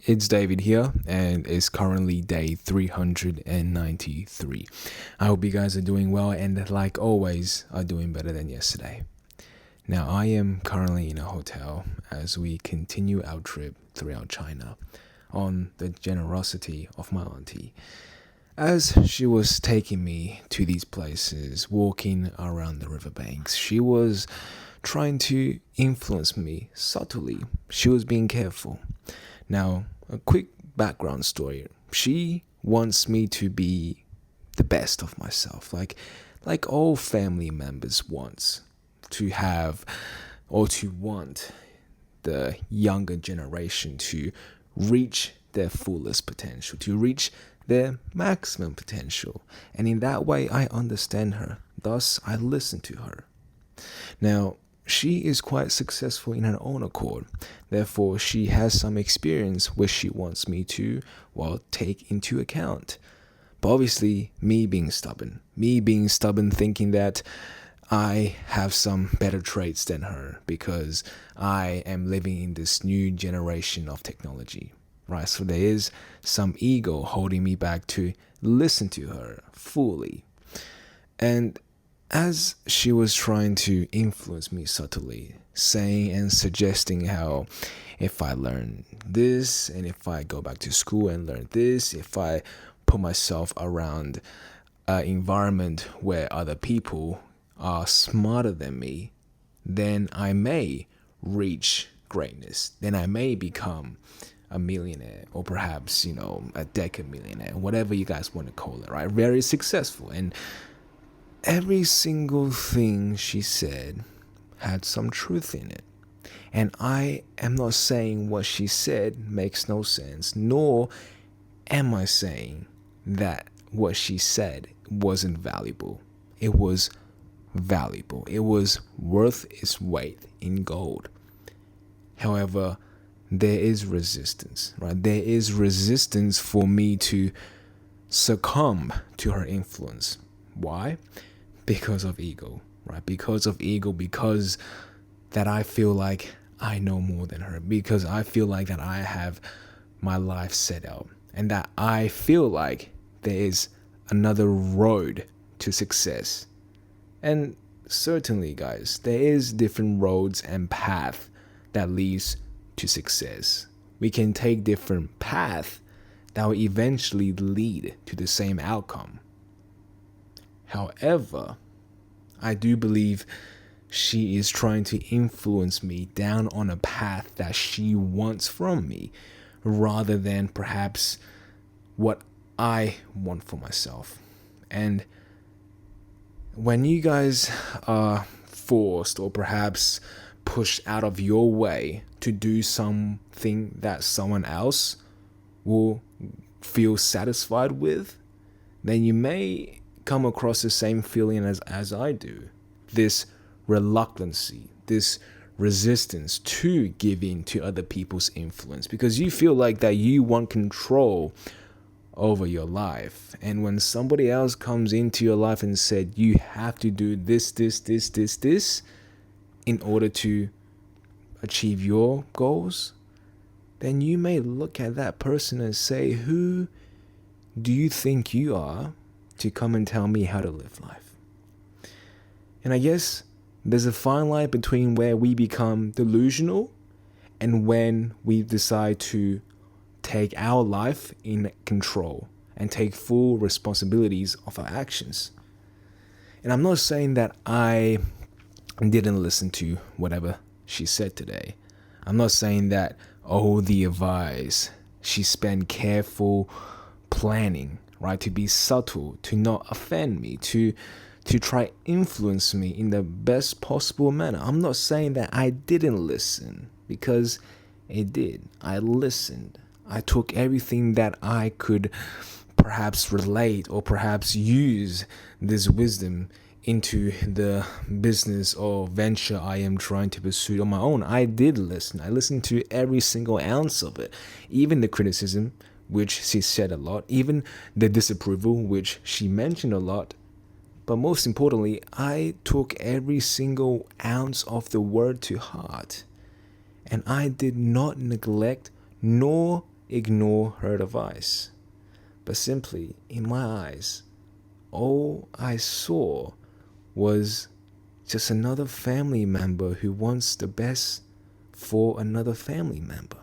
It's David here, and it's currently day 393. I hope you guys are doing well, and like always, are doing better than yesterday. Now, I am currently in a hotel as we continue our trip throughout China on the generosity of my auntie. As she was taking me to these places, walking around the riverbanks, she was trying to influence me subtly. She was being careful. Now, a quick background story. She wants me to be the best of myself, like all family members wants to have or to want the younger generation to reach their fullest potential, to reach their maximum potential. And in that way, I understand her. Thus, I listen to her. Now, she is quite successful in her own accord. Therefore, she has some experience which she wants me to, take into account. But obviously, me being stubborn thinking that I have some better traits than her because I am living in this new generation of technology, right? So there is some ego holding me back to listen to her fully. And as she was trying to influence me subtly, saying and suggesting how if I learn this and if I go back to school and learn this, if I put myself around an environment where other people are smarter than me, then I may reach greatness. Then I may become a millionaire or perhaps, a decamillionaire, whatever you guys want to call it, right? Very successful. And every single thing she said had some truth in it. And I am not saying what she said makes no sense, nor am I saying that what she said wasn't valuable. It was valuable. It was worth its weight in gold. However, there is resistance, right? There is resistance for me to succumb to her influence. Why? Because of ego, right? Because of ego, because that I feel like I know more than her, because I feel like that I have my life set out, and that I feel like there is another road to success. And certainly, guys, there is different roads and path that leads to success. We can take different paths that will eventually lead to the same outcome. However, I do believe she is trying to influence me down on a path that she wants from me, rather than perhaps what I want for myself. And when you guys are forced or perhaps pushed out of your way to do something that someone else will feel satisfied with, then you may come across the same feeling as I do. This reluctancy, this resistance to give in to other people's influence, because you feel like that you want control over your life. And when somebody else comes into your life and said you have to do this in order to achieve your goals, then you may look at that person and say, who do you think you are to come and tell me how to live life? And I guess there's a fine line between where we become delusional and when we decide to take our life in control and take full responsibilities of our actions. And I'm not saying that I didn't listen to whatever she said today. I'm not saying that, the advice. She spent careful planning, right, to be subtle, to not offend me, to try influence me in the best possible manner. I'm not saying that I didn't listen, because it did. I listened. I took everything that I could perhaps relate or perhaps use this wisdom into the business or venture I am trying to pursue on my own. I did listen. I listened to every single ounce of it, even the criticism, which she said a lot, even the disapproval, which she mentioned a lot. But most importantly, I took every single ounce of the word to heart. And I did not neglect nor ignore her advice. But simply, in my eyes, all I saw was just another family member who wants the best for another family member.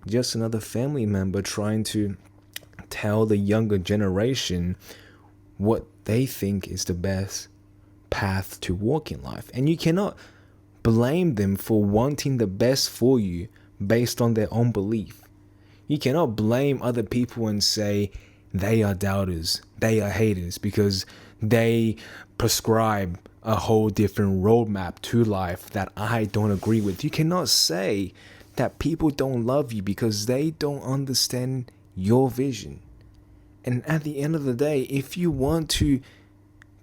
Just another family member trying to tell the younger generation what they think is the best path to walk in life. And you cannot blame them for wanting the best for you based on their own belief. You cannot blame other people and say they are doubters, they are haters, because they prescribe a whole different roadmap to life that I don't agree with. You cannot say that people don't love you because they don't understand your vision. And at the end of the day, if you want to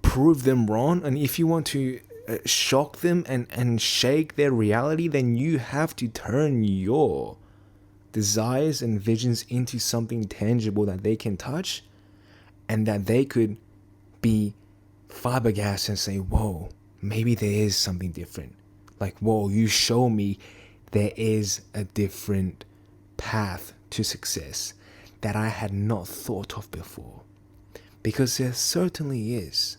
prove them wrong, and if you want to shock them and shake their reality, then you have to turn your desires and visions into something tangible that they can touch and that they could be flabbergasted and say, whoa, maybe there is something different. Like, whoa, you show me there is a different path to success that I had not thought of before. Because there certainly is.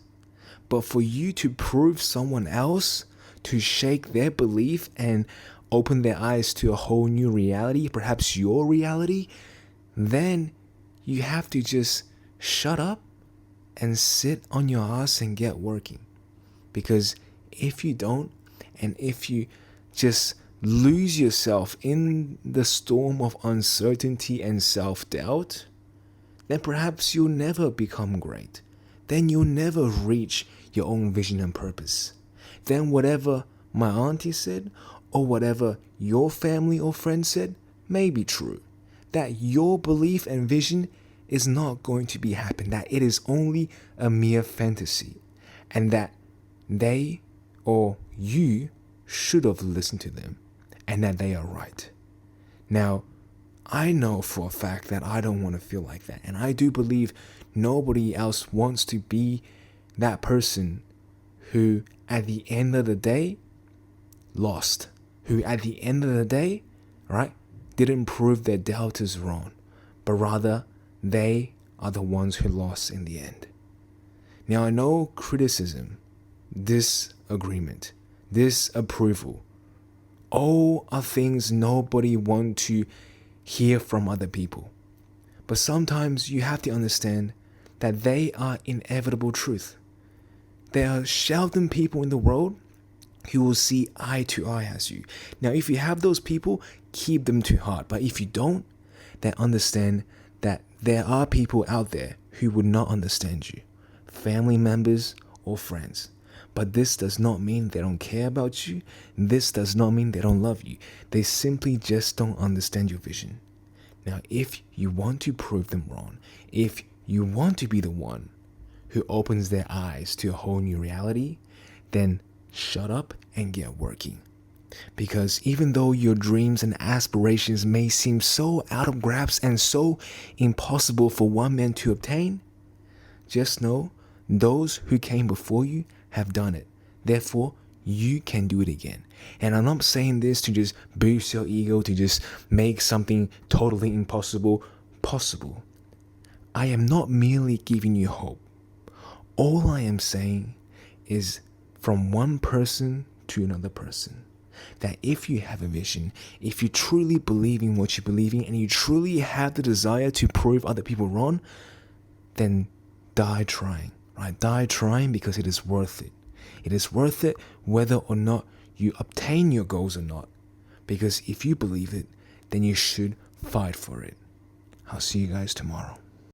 But for you to prove someone else, to shake their belief and open their eyes to a whole new reality, perhaps your reality, then you have to just shut up and sit on your ass and get working. Because if you don't, and if you just lose yourself in the storm of uncertainty and self-doubt, then perhaps you'll never become great. Then you'll never reach your own vision and purpose. Then whatever my auntie said, or whatever your family or friends said, may be true. That your belief and vision is not going to be happen. That it is only a mere fantasy. And that they or you should have listened to them. And that they are right. Now, I know for a fact that I don't want to feel like that. And I do believe nobody else wants to be that person who at the end of the day lost. Who at the end of the day, right, didn't prove their doubters wrong. But rather, they are the ones who lost in the end. Now, I know criticism, disagreement, disapproval, all are things nobody wants to hear from other people. But sometimes you have to understand that they are inevitable truth. There are seldom people in the world who will see eye to eye as you. Now, if you have those people, keep them to heart. But if you don't, then understand that there are people out there who would not understand you. Family members or friends. But this does not mean they don't care about you. This does not mean they don't love you. They simply just don't understand your vision. Now, if you want to prove them wrong, if you want to be the one who opens their eyes to a whole new reality, then shut up and get working. Because even though your dreams and aspirations may seem so out of grasp and so impossible for one man to obtain, just know those who came before you have done it. Therefore, you can do it again. And I'm not saying this to just boost your ego, to just make something totally impossible possible. I am not merely giving you hope. All I am saying is from one person to another person, that if you have a vision, if you truly believe in what you believe in, and you truly have the desire to prove other people wrong, then die trying, right? Die trying, because it is worth it. It is worth it whether or not you obtain your goals or not. Because if you believe it, then you should fight for it. I'll see you guys tomorrow.